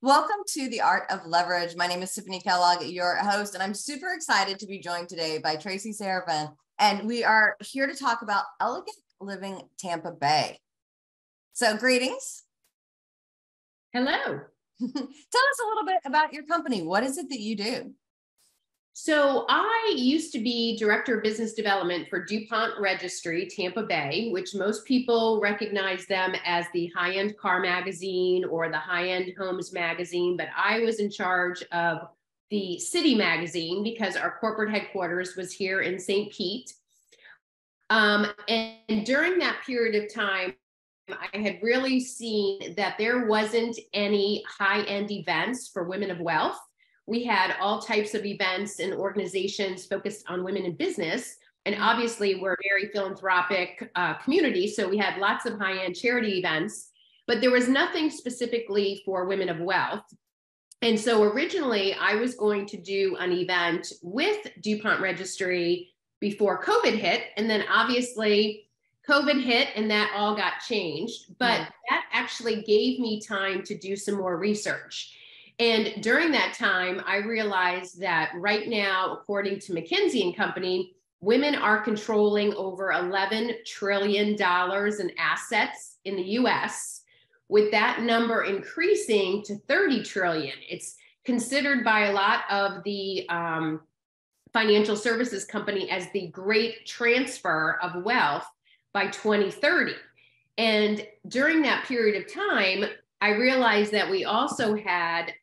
Welcome to The Art of Leverage. My name is Tiffanie Kellog, your host, and I'm super excited to be joined today by Tracey Serebin. And we are here to talk about Elegant Living Tampa Bay. So greetings. Hello. Tell us a little bit about your company. What is it that you do? So I used to be Director of Business Development for DuPont Registry, Tampa Bay, which most people recognize them as the high-end car magazine or the high-end homes magazine, but I was in charge of the city magazine because our corporate headquarters was here in St. Pete. And during that period of time, I had really seen that there wasn't any high-end events for women of wealth. We had all types of events and organizations focused on women in business. And obviously we're a very philanthropic community. So we had lots of high-end charity events, but there was nothing specifically for women of wealth. And so originally I was going to do an event with DuPont Registry before COVID hit. And then obviously COVID hit and that all got changed, but that actually gave me time to do some more research. And during that time, I realized that right now, according to McKinsey & Company, women are controlling over $11 trillion in assets in the US, with that number increasing to 30 trillion. It's considered by a lot of the financial services company as the great transfer of wealth by 2030. And during that period of time, I realized that we also had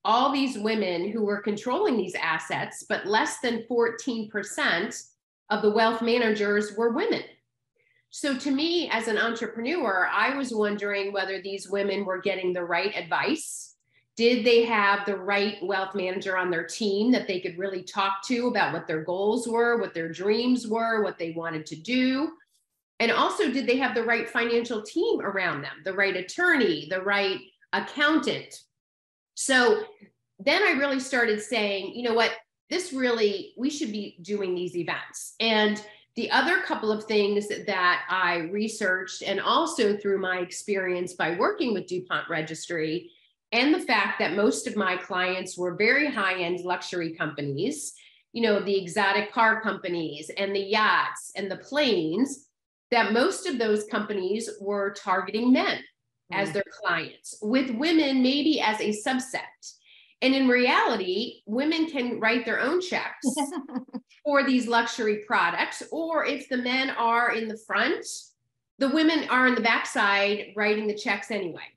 all these women who were controlling these assets, but less than 14% of the wealth managers were women. So to me, as an entrepreneur, I was wondering whether these women were getting the right advice. Did they have the right wealth manager on their team that they could really talk to about what their goals were, what their dreams were, what they wanted to do? And also, did they have the right financial team around them, the right attorney, the right accountant? So then I really started saying, you know what, we should be doing these events. And the other couple of things that I researched, and also through my experience by working with DuPont Registry, and the fact that most of my clients were very high-end luxury companies, you know, the exotic car companies and the yachts and the planes, that most of those companies were targeting men as their clients, with women maybe as a subset. And in reality, women can write their own checks for these luxury products, or if the men are in the front, the women are in the backside writing the checks anyway.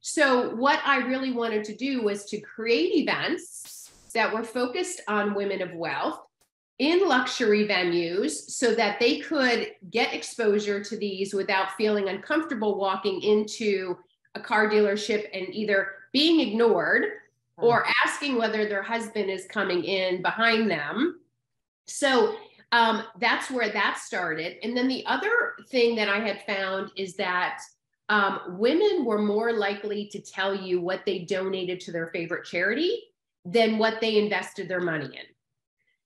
So what I really wanted to do was to create events that were focused on women of wealth in luxury venues so that they could get exposure to these without feeling uncomfortable walking into a car dealership and either being ignored or asking whether their husband is coming in behind them. So that's where that started. And then the other thing that I had found is that women were more likely to tell you what they donated to their favorite charity than what they invested their money in.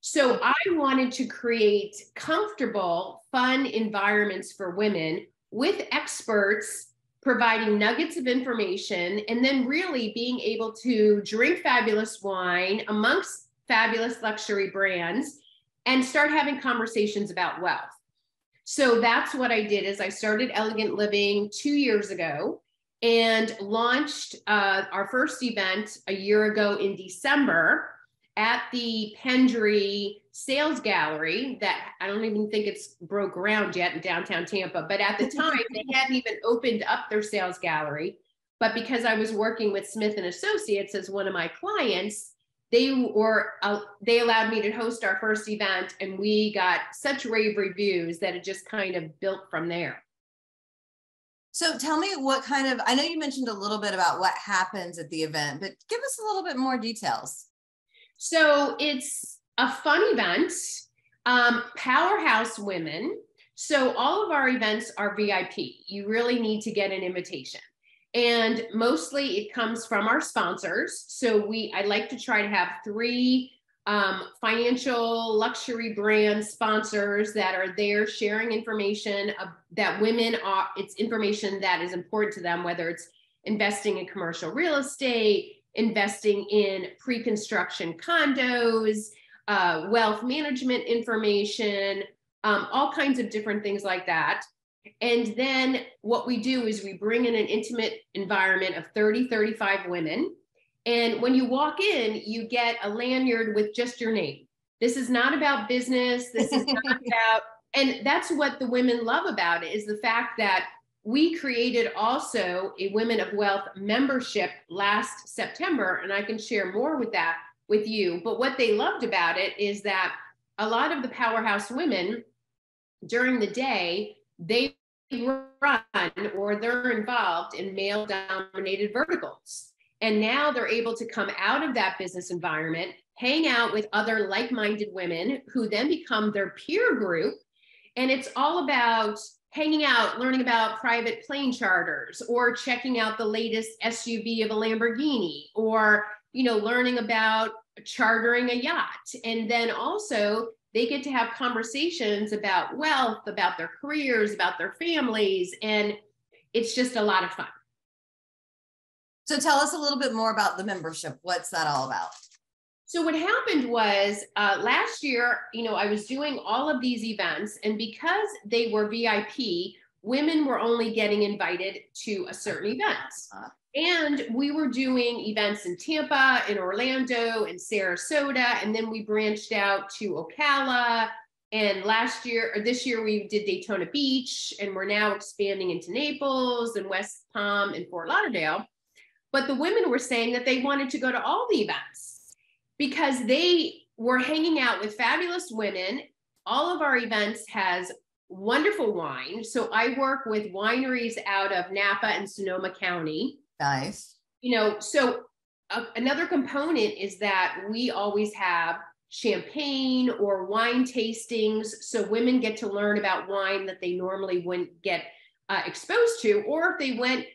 So I wanted to create comfortable, fun environments for women with experts providing nuggets of information, and then really being able to drink fabulous wine amongst fabulous luxury brands and start having conversations about wealth. So that's what I did. Is I started Elegant Living 2 years ago and launched our first event a year ago in December at the Pendry Sales Gallery that I don't even think it's broke ground yet in downtown Tampa, but at the time they hadn't even opened up their sales gallery. But because I was working with Smith & Associates as one of my clients, they allowed me to host our first event, and we got such rave reviews that it just kind of built from there. So tell me what kind of, I know you mentioned a little bit about what happens at the event, but give us a little bit more details. So it's a fun event, powerhouse women. So all of our events are VIP. You really need to get an invitation. And mostly it comes from our sponsors. So I like to try to have 3 financial luxury brand sponsors that are there sharing information that women are, it's information that is important to them, whether it's investing in commercial real estate, investing in pre-construction condos, wealth management information, all kinds of different things like that. And then what we do is we bring in an intimate environment of 30, 35 women. And when you walk in, you get a lanyard with just your name. This is not about business. This is not about, and that's what the women love about it, is the fact that we created also a Women of Wealth membership last September, and I can share more with that with you. But what they loved about it is that a lot of the powerhouse women during the day, they run or they're involved in male-dominated verticals. And now they're able to come out of that business environment, hang out with other like-minded women who then become their peer group. And it's all about hanging out, learning about private plane charters, or checking out the latest SUV of a Lamborghini, or, you know, learning about chartering a yacht. And then also they get to have conversations about wealth, about their careers, about their families. And it's just a lot of fun. So tell us a little bit more about the membership. What's that all about? So what happened was last year, you know, I was doing all of these events, and because they were VIP, women were only getting invited to a certain events. And we were doing events in Tampa, in Orlando, in Sarasota, and then we branched out to Ocala. And this year we did Daytona Beach, and we're now expanding into Naples and West Palm and Fort Lauderdale. But the women were saying that they wanted to go to all the events because they were hanging out with fabulous women. All of our events has wonderful wine. So I work with wineries out of Napa and Sonoma County. Nice. You know, so another component is that we always have champagne or wine tastings. So women get to learn about wine that they normally wouldn't get exposed to. Or if they went,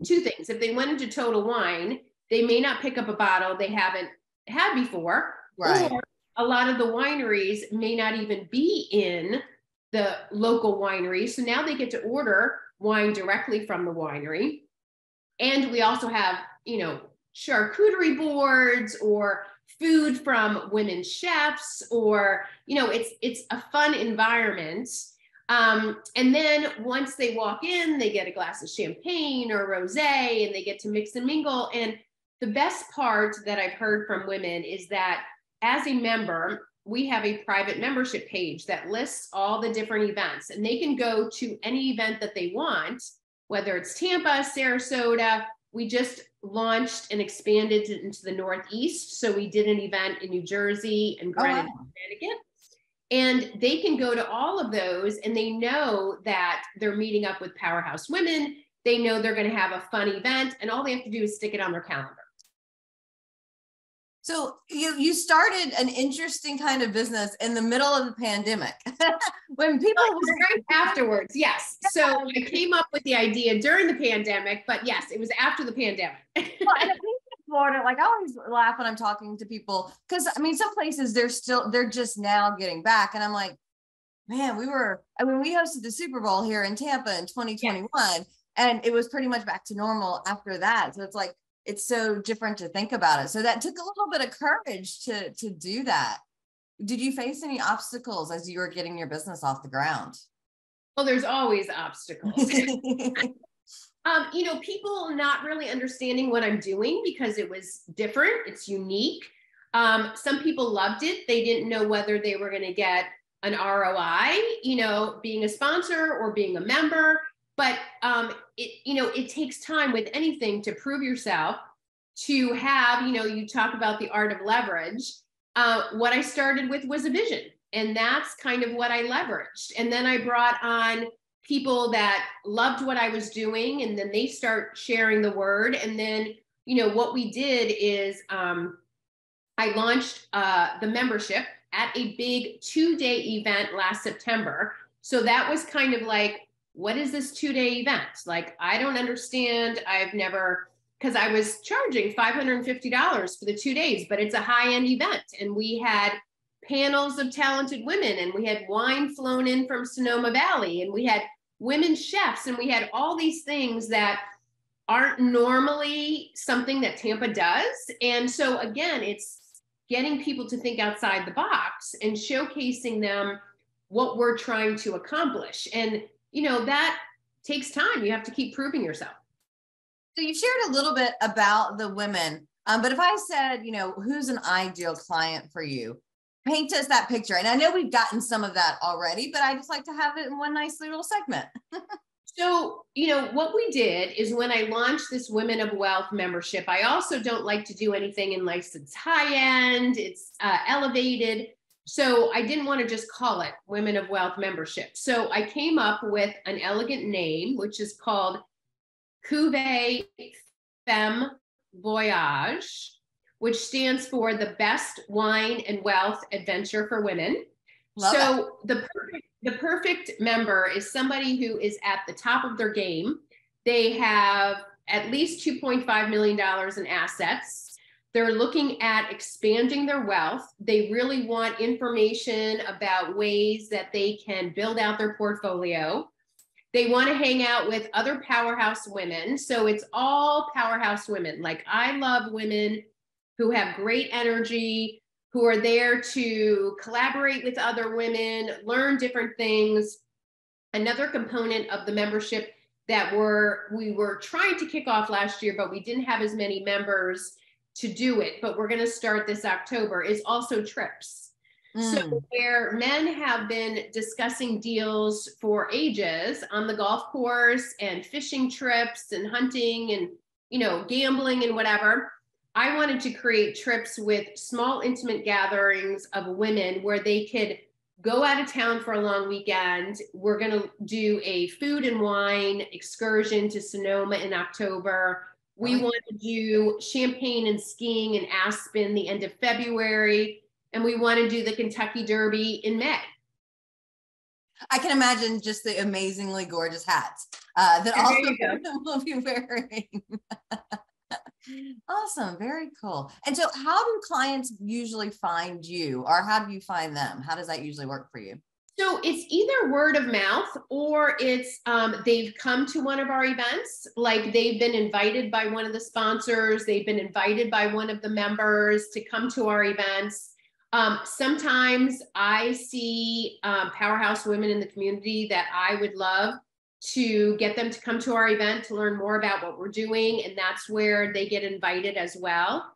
two things, if they went into Total Wine, they may not pick up a bottle they haven't had before. Right. Or a lot of the wineries may not even be in the local winery. So now they get to order wine directly from the winery. And we also have, you know, charcuterie boards or food from women chefs, or, you know, it's a fun environment. And then once they walk in, they get a glass of champagne or rosé, and they get to mix and mingle. And the best part that I've heard from women is that as a member, we have a private membership page that lists all the different events, and they can go to any event that they want, whether it's Tampa, Sarasota. We just launched and expanded into the Northeast. So we did an event in New Jersey and Greenwich, Connecticut. And they can go to all of those, and they know that they're meeting up with powerhouse women. They know they're going to have a fun event, and all they have to do is stick it on their calendar. So you started an interesting kind of business in the middle of the pandemic when people were right afterwards. Yes. So I came up with the idea during the pandemic, but yes, it was after the pandemic. Well, and in Florida, like I always laugh when I'm talking to people, because I mean, some places they're just now getting back. And I'm like, man, we hosted the Super Bowl here in Tampa in 2021, yes. And it was pretty much back to normal after that. So it's like, it's so different to think about it. So that took a little bit of courage to do that. Did you face any obstacles as you were getting your business off the ground? Well, there's always obstacles. You know, people not really understanding what I'm doing because it was different. It's unique. Some people loved it. They didn't know whether they were going to get an ROI, you know, being a sponsor or being a member. But it takes time with anything to prove yourself, to have, you know, you talk about the art of leverage. What I started with was a vision, and that's kind of what I leveraged. And then I brought on people that loved what I was doing, and then they start sharing the word. And then, you know, what we did is I launched the membership at a big 2-day event last September. So that was kind of like, what is this 2-day event? Like, I don't understand. Because I was charging $550 for the 2 days, but it's a high-end event. And we had panels of talented women, and we had wine flown in from Sonoma Valley, and we had women chefs, and we had all these things that aren't normally something that Tampa does. And so again, it's getting people to think outside the box and showcasing them what we're trying to accomplish. And, that takes time. You have to keep proving yourself. So you shared a little bit about the women, but if I said, who's an ideal client for you, paint us that picture. And I know we've gotten some of that already, but I just like to have it in one nice little segment. So, what we did is when I launched this Women of Wealth membership, I also don't like to do anything unless it's high end, it's elevated. So I didn't want to just call it Women of Wealth membership. So I came up with an elegant name, which is called Cuvée Femme Voyage, which stands for the best wine and wealth adventure for women. Love so the perfect member is somebody who is at the top of their game. They have at least $2.5 million in assets. They're looking at expanding their wealth. They really want information about ways that they can build out their portfolio. They want to hang out with other powerhouse women. So it's all powerhouse women. Like, I love women who have great energy, who are there to collaborate with other women, learn different things. Another component of the membership that we were trying to kick off last year, but we didn't have as many members to do it, but we're going to start this October, is also trips. So where men have been discussing deals for ages on the golf course and fishing trips and hunting and, gambling and whatever, I wanted to create trips with small, intimate gatherings of women where they could go out of town for a long weekend. We're going to do a food and wine excursion to Sonoma in October. We want to do champagne and skiing in Aspen the end of February. And we want to do the Kentucky Derby in May. I can imagine just the amazingly gorgeous hats that all of them will be wearing. Awesome. Very cool. And so how do clients usually find you, or how do you find them? How does that usually work for you? So it's either word of mouth, or it's they've come to one of our events, like they've been invited by one of the sponsors, they've been invited by one of the members to come to our events. Sometimes I see powerhouse women in the community that I would love to get them to come to our event to learn more about what we're doing, and that's where they get invited as well.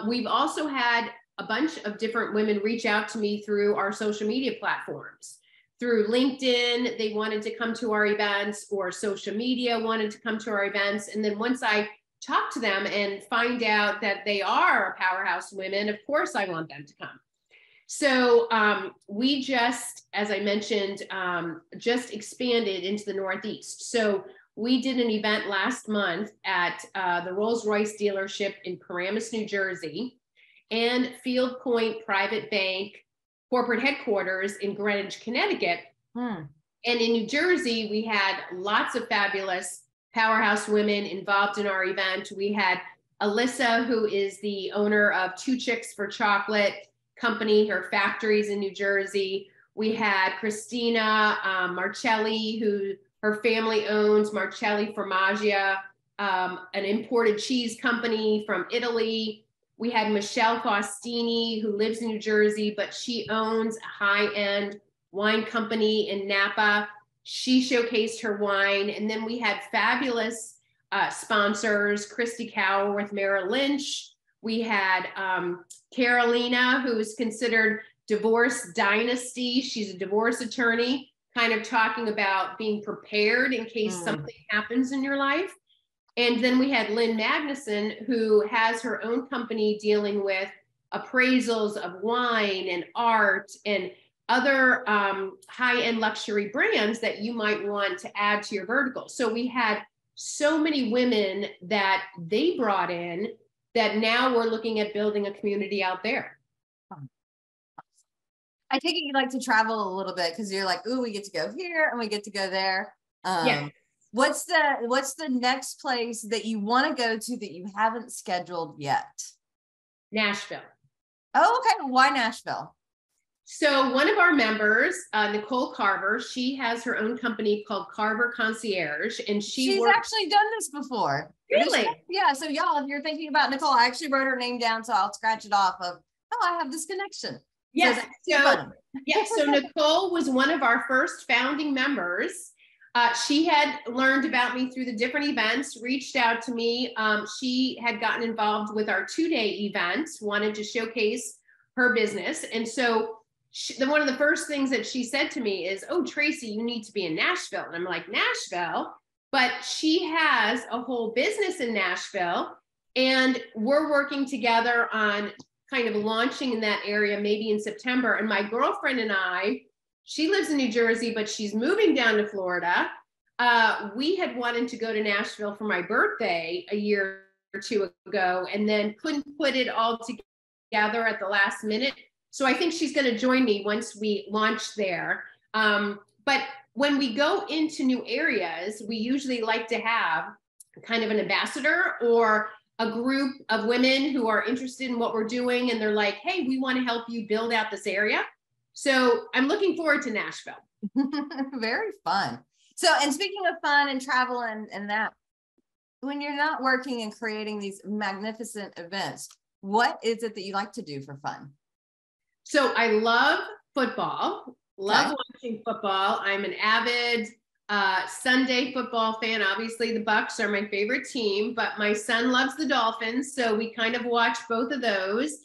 We've also had a bunch of different women reach out to me through our social media platforms. Through LinkedIn, they wanted to come to our events, or social media wanted to come to our events. And then once I talk to them and find out that they are powerhouse women, of course I want them to come. So we just, as I mentioned, just expanded into the Northeast. So we did an event last month at the Rolls-Royce dealership in Paramus, New Jersey, and Field Point Private Bank corporate headquarters in Greenwich, Connecticut. And in New Jersey, we had lots of fabulous powerhouse women involved in our event. We had Alyssa, who is the owner of Two Chicks for Chocolate company, her factories in New Jersey. We had Christina Marcelli, who her family owns Marcelli Formaggia, an imported cheese company from Italy. We had Michelle Faustini, who lives in New Jersey, but she owns a high-end wine company in Napa. She showcased her wine. And then we had fabulous sponsors, Christy Cower with Merrill Lynch. We had Carolina, who is considered divorce dynasty. She's a divorce attorney, kind of talking about being prepared in case something happens in your life. And then we had Lynn Magnuson, who has her own company dealing with appraisals of wine and art and other high-end luxury brands that you might want to add to your vertical. So we had so many women that they brought in that now we're looking at building a community out there. I take it you like to travel a little bit because you're like, ooh, we get to go here and we get to go there. Yeah. What's the next place that you want to go to that you haven't scheduled yet? Nashville. Oh, okay. Why Nashville? So one of our members, Nicole Carver, she has her own company called Carver Concierge, and She's actually done this before. Really? Yeah. So y'all, if you're thinking about Nicole, I actually wrote her name down, so I'll scratch it off of, oh, I have this connection. Yes. So Nicole was one of our first founding members. She had learned about me through the different events, reached out to me. She had gotten involved with our 2-day event, wanted to showcase her business. And so one of the first things that she said to me is, oh, Tracey, you need to be in Nashville. And I'm like, Nashville? But she has a whole business in Nashville, and we're working together on kind of launching in that area maybe in September. And my girlfriend and I, she lives in New Jersey, but she's moving down to Florida. We had wanted to go to Nashville for my birthday a year or two ago, and then couldn't put it all together at the last minute. So I think she's going to join me once we launch there. But when we go into new areas, we usually like to have kind of an ambassador or a group of women who are interested in what we're doing. And they're like, hey, we want to help you build out this area. So I'm looking forward to Nashville. Very fun. So, and speaking of fun and travel and that, when you're not working and creating these magnificent events, what is it that you like to do for fun? So I love football, love watching football. I'm an avid Sunday football fan. Obviously the Bucks are my favorite team, but my son loves the Dolphins. So we kind of watch both of those.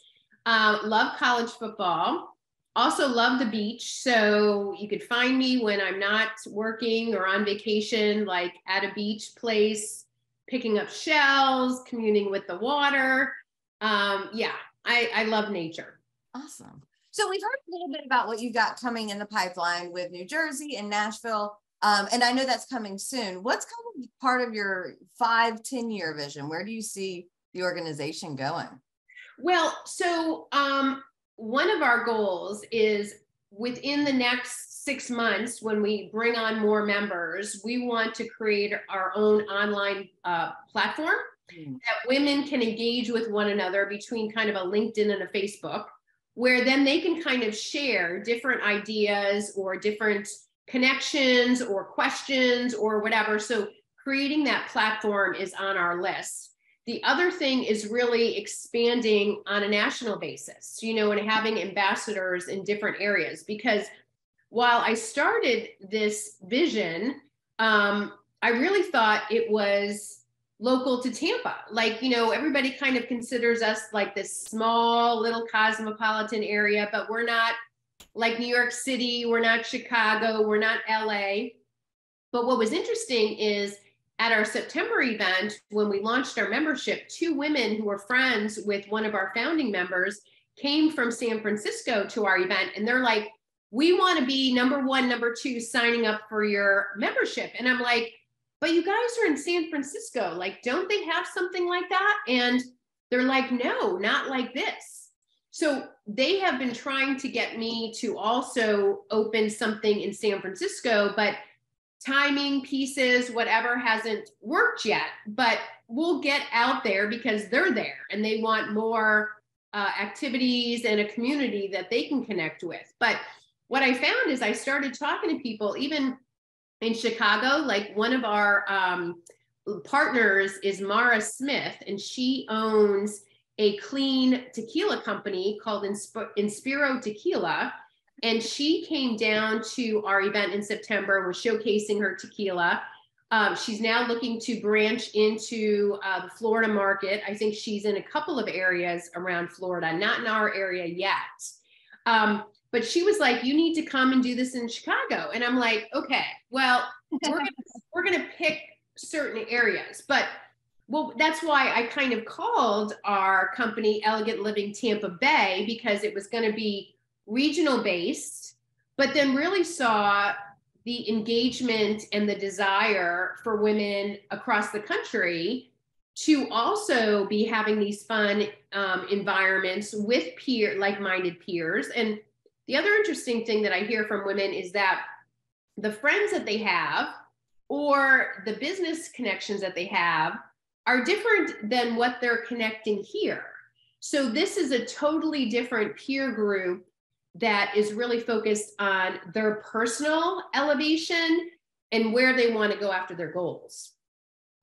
Love college football. Also love the beach. So you could find me when I'm not working or on vacation, like at a beach place, picking up shells, communing with the water. I love nature. Awesome. So we've heard a little bit about what you got coming in the pipeline with New Jersey and Nashville. And I know that's coming soon. What's kind of part of your 5-10 year vision? Where do you see the organization going? Well, so one of our goals is within the next 6 months, when we bring on more members, we want to create our own online platform that women can engage with one another between kind of a LinkedIn and a Facebook, where then they can kind of share different ideas or different connections or questions or whatever. So creating that platform is on our list. The other thing is really expanding on a national basis, you know, and having ambassadors in different areas. Because while I started this vision, I really thought it was local to Tampa. Like, you know, everybody kind of considers us like this small little cosmopolitan area, but we're not like New York City, we're not Chicago, we're not LA. But what was interesting is at our September event, when we launched our membership, 2 women who were friends with one of our founding members came from San Francisco to our event. And they're like, we want to be number 1, number 2 signing up for your membership. And I'm like, but you guys are in San Francisco. Like, don't they have something like that? And they're like, no, not like this. So they have been trying to get me to also open something in San Francisco, but timing pieces, whatever, hasn't worked yet. But we'll get out there because they're there and they want more activities and a community that they can connect with. But what I found is I started talking to people, even in Chicago. Like, one of our partners is Mara Smith, and she owns a clean tequila company called Inspiro Tequila. And she came down to our event in September. We're showcasing her tequila. She's now looking to branch into the Florida market. I think she's in a couple of areas around Florida, not in our area yet. But she was like, you need to come and do this in Chicago. And I'm like, okay, well, we're gonna pick certain areas. But well, that's why I kind of called our company Elegant Living Tampa Bay, because it was going to be regional based, but then really saw the engagement and the desire for women across the country to also be having these fun environments with like-minded peers. And the other interesting thing that I hear from women is that the friends that they have or the business connections that they have are different than what they're connecting here. So this is a totally different peer group that is really focused on their personal elevation and where they want to go after their goals.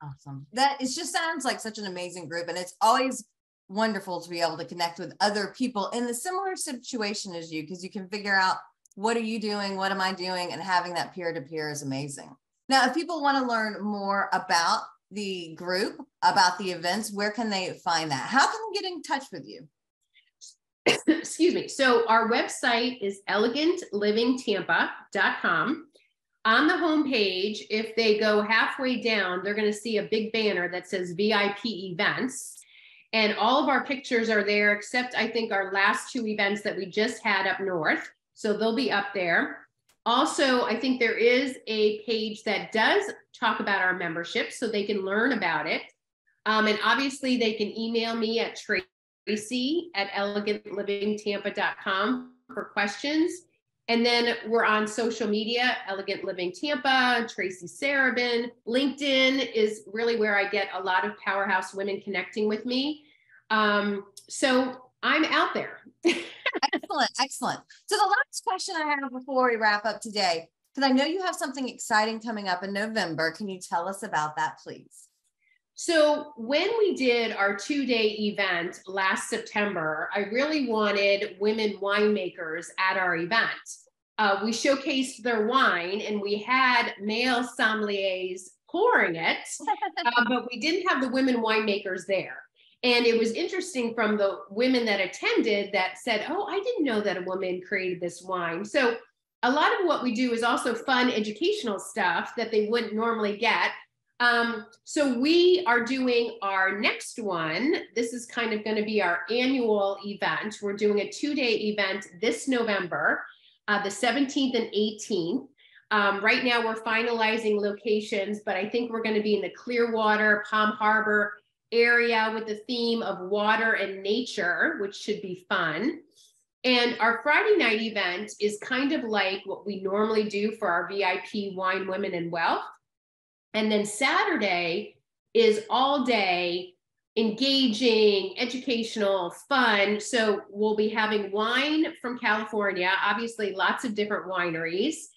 Awesome. That it just sounds like such an amazing group. And it's always wonderful to be able to connect with other people in the similar situation as you, because you can figure out, what are you doing? What am I doing? And having that peer-to-peer is amazing. Now, if people want to learn more about the group, about the events, where can they find that? How can they get in touch with you? Excuse me. So our website is elegantlivingtampa.com. On the homepage, if they go halfway down, they're going to see a big banner that says VIP events. And all of our pictures are there, except I think our last 2 events that we just had up north. So they'll be up there. Also, I think there is a page that does talk about our membership, so they can learn about it. And obviously they can email me at Tracey@elegantlivingtampa.com for questions. And then we're on social media, Elegant Living Tampa, Tracey Serebin. LinkedIn is really where I get a lot of powerhouse women connecting with me. So I'm out there. Excellent. Excellent. So the last question I have before we wrap up today, because I know you have something exciting coming up in November. Can you tell us about that, please? So when we did our 2-day event last September, I really wanted women winemakers at our event. We showcased their wine and we had male sommeliers pouring it, but we didn't have the women winemakers there. And it was interesting from the women that attended that said, oh, I didn't know that a woman created this wine. So a lot of what we do is also fun educational stuff that they wouldn't normally get. So we are doing our next one. This is kind of going to be our annual event. We're doing a 2-day event this November, the 17th and 18th. Right now we're finalizing locations, but I think we're going to be in the Clearwater, Palm Harbor area with the theme of water and nature, which should be fun. And our Friday night event is kind of like what we normally do for our VIP Wine, Women, and Wealth. And then Saturday is all day, engaging, educational, fun. So we'll be having wine from California, obviously lots of different wineries.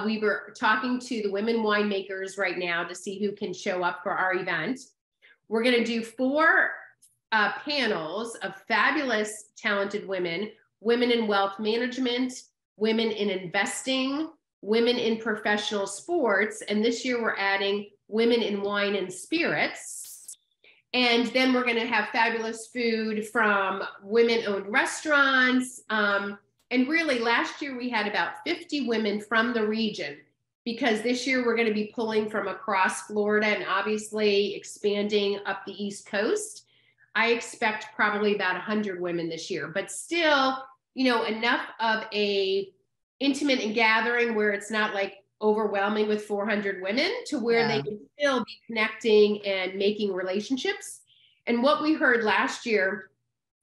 We were talking to the women winemakers right now to see who can show up for our event. We're going to do 4 panels of fabulous, talented women, women in wealth management, women in investing, women in professional sports. And this year we're adding women in wine and spirits. And then we're going to have fabulous food from women-owned restaurants. And really last year we had about 50 women from the region, because this year we're going to be pulling from across Florida and obviously expanding up the East Coast. I expect probably about 100 women this year, but still, you know, enough of a intimate and gathering where it's not like overwhelming with 400 women to where they can still be connecting and making relationships. And what we heard last year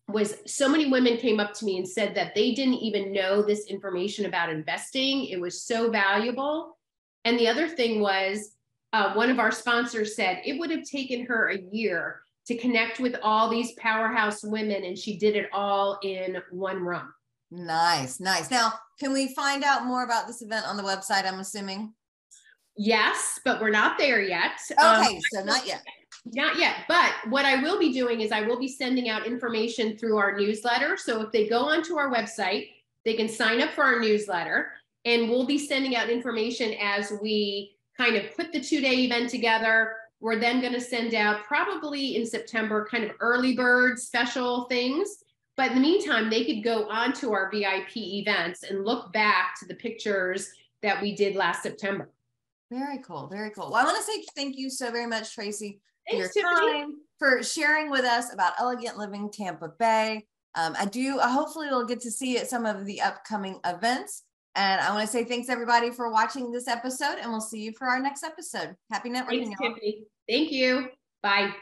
was so many women came up to me and said that they didn't even know this information about investing. It was so valuable. And the other thing was, one of our sponsors said it would have taken her a year to connect with all these powerhouse women, and she did it all in one room. Nice, nice. Now, can we find out more about this event on the website, I'm assuming? Yes, but we're not there yet. Okay, so not yet. Not yet. But what I will be doing is I will be sending out information through our newsletter. So if they go onto our website, they can sign up for our newsletter, and we'll be sending out information as we kind of put the 2-day event together. We're then going to send out probably in September kind of early bird special things. But in the meantime, they could go onto our VIP events and look back to the pictures that we did last September. Very cool. Very cool. Well, I want to say thank you so very much, Tracey, for your Tiffanie. time, for sharing with us about Elegant Living Tampa Bay. Hopefully we'll get to see you at some of the upcoming events. And I want to say thanks everybody for watching this episode, and we'll see you for our next episode. Happy networking. Thanks, Tiffanie. Thank you. Bye.